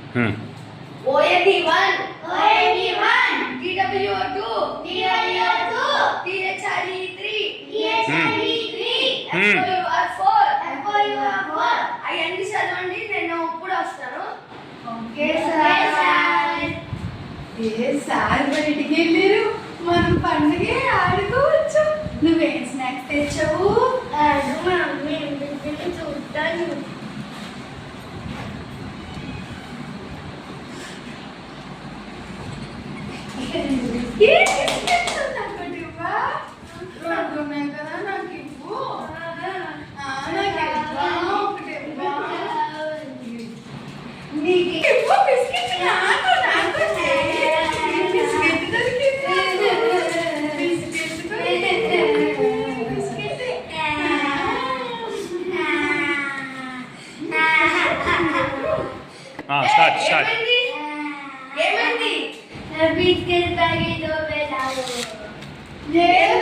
OAP1, TWO2, THRE3, FOUR4. అవన్నీ చదవండి, నేను ఇప్పుడు వస్తాను. Okay sir. ఏ సార్ బయటికి వెళ్ళారు, మనం పండుగ ఆడుకోవచ్చు. నువ్వేం స్నాక్స్ తెచ్చావు? చూస్తాను. కదా నాకు ఇవ్వు. నీకు ఇవ్వు బిస్కెట్. నాకు బిస్కెట్ దొరికింది. Biscuit start. ఏమైంది? నేను